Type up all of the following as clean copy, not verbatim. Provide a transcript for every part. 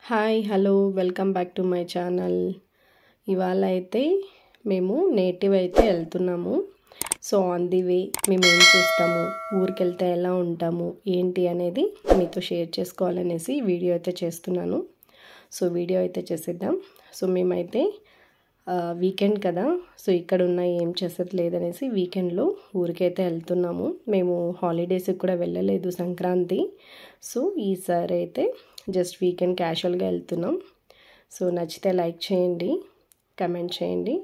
Hi hello welcome back to my channel. ఇవాళ అయితే మేము నేటివ్ అయితే వెళ్తున్నాము. సో ఆన్ ది వే మేము ఏం చేస్తాము, ఊరికి వెళ్తే ఎలా ఉంటాము ఏంటి అనేది మీతో షేర్ చేసుకోవాలనేసి వీడియో అయితే చేస్తున్నాను. సో వీడియో అయితే చేసేద్దాం. సో మేమైతే వీకెండ్ కదా, సో ఇక్కడ ఉన్న ఏం చేసేది లేదనేసి వీకెండ్లో ఊరికైతే వెళ్తున్నాము. మేము హాలిడేస్కి కూడా వెళ్ళలేదు సంక్రాంతి. సో ఈసారి అయితే జస్ట్ వీకెండ్ క్యాజువల్గా వెళ్తున్నాం. సో నచ్చితే లైక్ చేయండి, కమెంట్ చేయండి,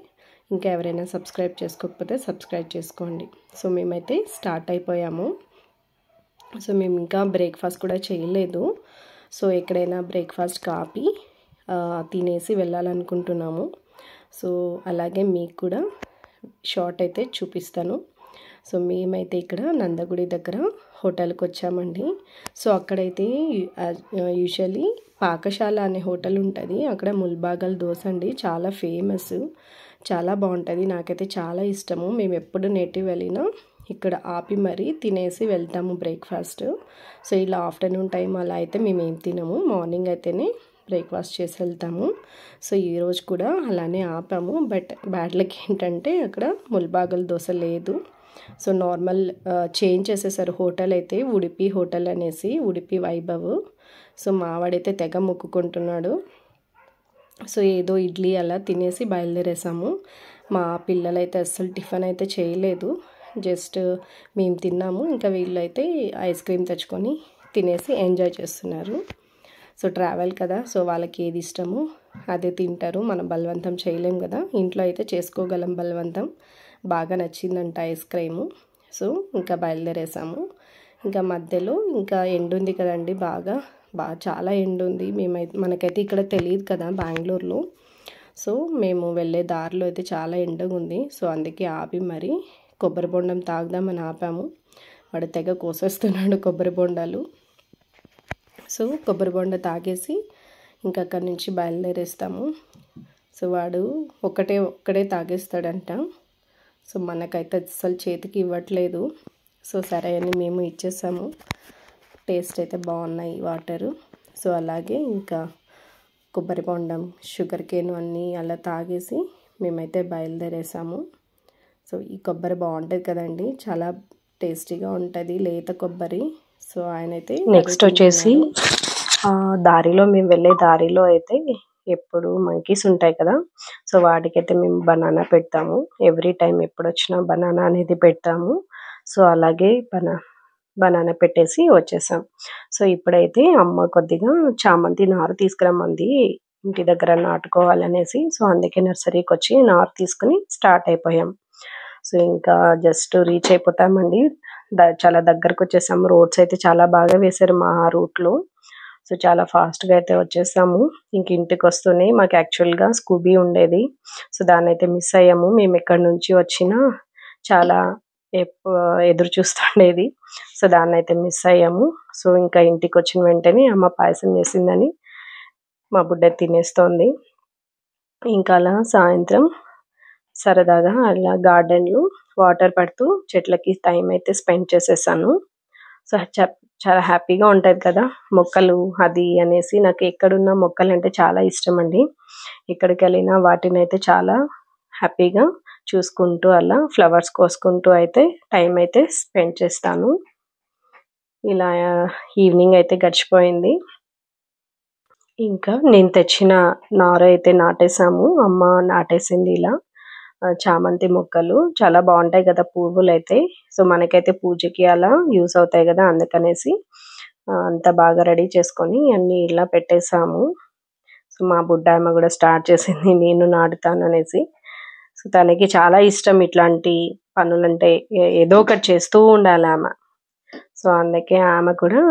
ఇంకా ఎవరైనా సబ్స్క్రైబ్ చేసుకోకపోతే సబ్స్క్రైబ్ చేసుకోండి. సో మేమైతే స్టార్ట్ అయిపోయాము. సో మేము ఇంకా బ్రేక్ఫాస్ట్ కూడా చేయలేదు. సో ఎక్కడైనా బ్రేక్ఫాస్ట్ కాపీ తినేసి వెళ్ళాలనుకుంటున్నాము. సో అలాగే మీకు కూడా షార్ట్ అయితే చూపిస్తాను. సో మేమైతే ఇక్కడ నందగుడి దగ్గర హోటల్కి వచ్చామండి. సో అక్కడైతే యూజువల్లీ పాకశాల అనే హోటల్ ఉంటుంది. అక్కడ ముల్బాగల్ దోశ అండి చాలా ఫేమస్, చాలా బాగుంటుంది. నాకైతే చాలా ఇష్టము. మేము ఎప్పుడు నేటివ్ వెళ్ళినా ఇక్కడ ఆపి మరీ తినేసి వెళ్తాము బ్రేక్ఫాస్ట్. సో ఇలా ఆఫ్టర్నూన్ టైం అలా అయితే మేము ఏం తినము, మార్నింగ్ అయితేనే బ్రేక్ఫాస్ట్ చేసి వెళ్తాము. సో ఈరోజు కూడా అలానే ఆపాము. బట్ బ్యాడ్ లక్ ఏంటంటే అక్కడ ముల్బాగల్ దోశ లేదు. సో నార్మల్ చేంజ్ చేసేసారు హోటల్ అయితే, ఉడిపి హోటల్ అనేసి, ఉడిపి వైభవ్. సో మావాడైతే తెగ మొక్కుకుంటున్నాడు. సో ఏదో ఇడ్లీ అలా తినేసి బయలుదేరేసాము. మా పిల్లలైతే అస్సలు టిఫిన్ అయితే చేయలేదు, జస్ట్ మేము తిన్నాము. ఇంకా వీళ్ళైతే ఐస్ క్రీమ్ తెచ్చుకొని తినేసి ఎంజాయ్ చేస్తున్నారు. సో ట్రావెల్ కదా, సో వాళ్ళకి ఏది ఇష్టమో అదే తింటారు. మనం బలవంతం చేయలేం కదా, ఇంట్లో అయితే చేసుకోగలం బలవంతం. బాగా నచ్చిందంట ఐస్ క్రీము. సో ఇంకా బయలుదేరేసాము. ఇంకా మధ్యలో ఇంకా ఎండు ఉంది కదండి, బాగా చాలా ఎండు ఉంది. మనకైతే ఇక్కడ తెలియదు కదా బెంగళూరులో. సో మేము వెళ్ళే దారిలో అయితే చాలా ఎండగా ఉంది. సో అందుకే ఆపి మరి కొబ్బరి బొండం తాగుదామని ఆపాము. వాడు తెగ కోసేస్తున్నాడు కొబ్బరి బొండాలు. సో కొబ్బరి బొండ తాగేసి ఇంకా అక్కడి నుంచి బయలుదేరేస్తాము. సో వాడు ఒక్కడే తాగేస్తాడంట. సో మనకైతే అసలు చేతికి ఇవ్వట్లేదు. సో సరే అని మేము ఇచ్చేసాము. టేస్ట్ అయితే బాగున్నాయి వాటరు. సో అలాగే ఇంకా కొబ్బరి బొండం, షుగర్ కేన్ అన్నీ అలా తాగేసి మేమైతే బయలుదేరేసాము. సో ఈ కొబ్బరి బాగుంటుంది కదండి, చాలా టేస్టీగా ఉంటుంది, లేత కొబ్బరి. సో ఆయనైతే నెక్స్ట్ వచ్చేసి దారిలో మేము వెళ్ళే దారిలో అయితే ఎప్పుడు మంకీస్ ఉంటాయి కదా, సో వాటికైతే మేము బనానా పెడతాము. ఎవ్రీ టైం ఎప్పుడు వచ్చినా బనానా అనేది పెడతాము. సో అలాగే బనానా పెట్టేసి వచ్చేసాం. సో ఇప్పుడైతే అమ్మ కొద్దిగా చామంతి నారు తీసుకురమ్మంది, ఇంటి దగ్గర నాటుకోవాలనేసి. సో అందుకే నర్సరీకి వచ్చి నారు తీసుకుని స్టార్ట్ అయిపోయాం. సో ఇంకా జస్ట్ రీచ్ అయిపోతామండి. చాలా దగ్గరకు వచ్చేసాము. రోడ్స్ అయితే చాలా బాగా వేశారు మా రూట్లో. సో చాలా ఫాస్ట్గా అయితే వచ్చేసాము. ఇంక ఇంటికి వస్తూనే మాకు యాక్చువల్గా స్కూబీ ఉండేది. సో దాన్ని అయితే మిస్ అయ్యాము. మేము ఎక్కడి నుంచి వచ్చినా చాలా ఎదురు చూస్తుండేది. సో దాన్ని అయితే మిస్ అయ్యాము. సో ఇంకా ఇంటికి వచ్చిన వెంటనే అమ్మ పాయసం చేసిందని మా బుడ్డ తినేస్తోంది. ఇంకా అలా సాయంత్రం సరదాగా అలా గార్డెన్లో వాటర్ పడుతూ చెట్లకి టైం అయితే స్పెండ్ చేసేసాను. సో చాలా హ్యాపీగా ఉంటుంది కదా మొక్కలు అది అనేసి. నాకు ఎక్కడున్న మొక్కలు అంటే చాలా ఇష్టం అండి. ఎక్కడికి వెళ్ళినా వాటిని అయితే చాలా హ్యాపీగా చూసుకుంటూ అలా ఫ్లవర్స్ కోసుకుంటూ అయితే టైం అయితే స్పెండ్ చేస్తాను. ఇలా ఈవినింగ్ అయితే గడిచిపోయింది. ఇంకా నేను తెచ్చిన నార అయితే నాటేసాము. అమ్మ నాటేసింది ఇలా చామంతి మొక్కలు. చాలా బాగుంటాయి కదా పువ్వులు అయితే. సో మనకైతే పూజకి అలా యూస్ అవుతాయి కదా, అందుకనేసి అంత బాగా రెడీ చేసుకొని అన్ని ఇలా పెట్టేసాము. సో మా బుడ్డాయమ్మ కూడా స్టార్ట్ చేసింది నేను నాటుతాను అనేసి. సో తనకి చాలా ఇష్టం ఇట్లాంటి పనులంటే, ఏదో ఒకటి చేస్తూ ఉండాలి ఆమె. సో అందుకే ఆమె కూడా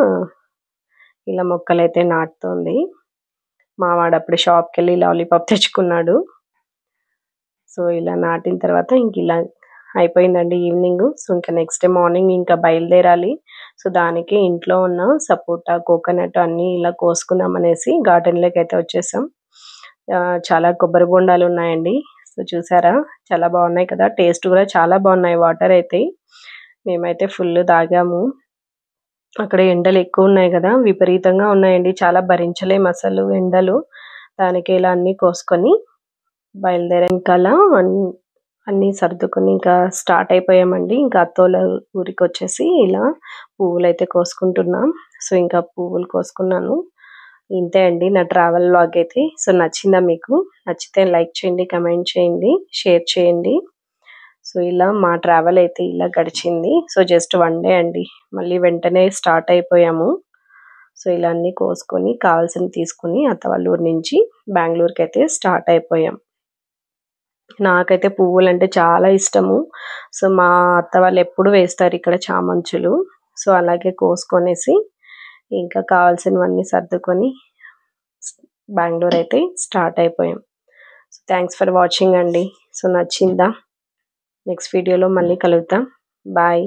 ఇలా మొక్కలైతే నాటుతోంది. మా వాడు అప్పుడు షాప్కి వెళ్ళి లాలీపాప్ తెచ్చుకున్నాడు. సో ఇలా నాటిన తర్వాత ఇంక ఇలా అయిపోయిందండి ఈవినింగ్. సో ఇంకా నెక్స్ట్ డే మార్నింగ్ ఇంకా బయలుదేరాలి. సో దానికి ఇంట్లో ఉన్న సపోటా, కోకోనట్ అన్నీ ఇలా కోసుకుందాం అనేసి గార్డెన్లోకి అయితే వచ్చేసాం. చాలా కొబ్బరి బొండాలు ఉన్నాయండి. సో చూసారా, చాలా బాగున్నాయి కదా, టేస్ట్ కూడా చాలా బాగున్నాయి. వాటర్ అయితే మేమైతే ఫుల్ తాగాము. అక్కడ ఎండలు ఎక్కువ ఉన్నాయి కదా, విపరీతంగా ఉన్నాయండి. చాలా భరించలేము అసలు ఎండలు. దానికి ఇలా అన్నీ కోసుకొని బయలుదేరాం. ఇంకా అలా అన్నీ సర్దుకొని ఇంకా స్టార్ట్ అయిపోయామండి. ఇంకా అత్తోళ్ళ ఊరికి వచ్చేసి ఇలా పువ్వులు అయితే కోసుకుంటున్నాం. సో ఇంకా పువ్వులు కోసుకున్నాను. ఇంతే అండి నా ట్రావెల్ వ్లాగ్ అయితే. సో నచ్చిందా మీకు? నచ్చితే లైక్ చేయండి, కమెంట్ చేయండి, షేర్ చేయండి. సో ఇలా మా ట్రావెల్ అయితే ఇలా గడిచింది. సో జస్ట్ 1 డే అండి. మళ్ళీ వెంటనే స్టార్ట్ అయిపోయాము. సో ఇలా అన్నీ కోసుకొని కావాల్సినవి తీసుకుని అత్త వాళ్ళ ఊరు నుంచి బెంగళూరుకి అయితే స్టార్ట్ అయిపోయాం. నాకైతే పువ్వులంటే చాలా ఇష్టము. సో మా అత్త వాళ్ళు ఎప్పుడు వేస్తారు ఇక్కడ చామంతులు. సో అలాగే కోసుకొనేసి ఇంకా కావాల్సినవన్నీ సర్దుకొని బెంగళూరు అయితే స్టార్ట్ అయిపోయాం. సో థ్యాంక్స్ ఫర్ వాచింగ్ అండి. సో నచ్చిందా? నెక్స్ట్ వీడియోలో మళ్ళీ కలుద్దాం. బాయ్.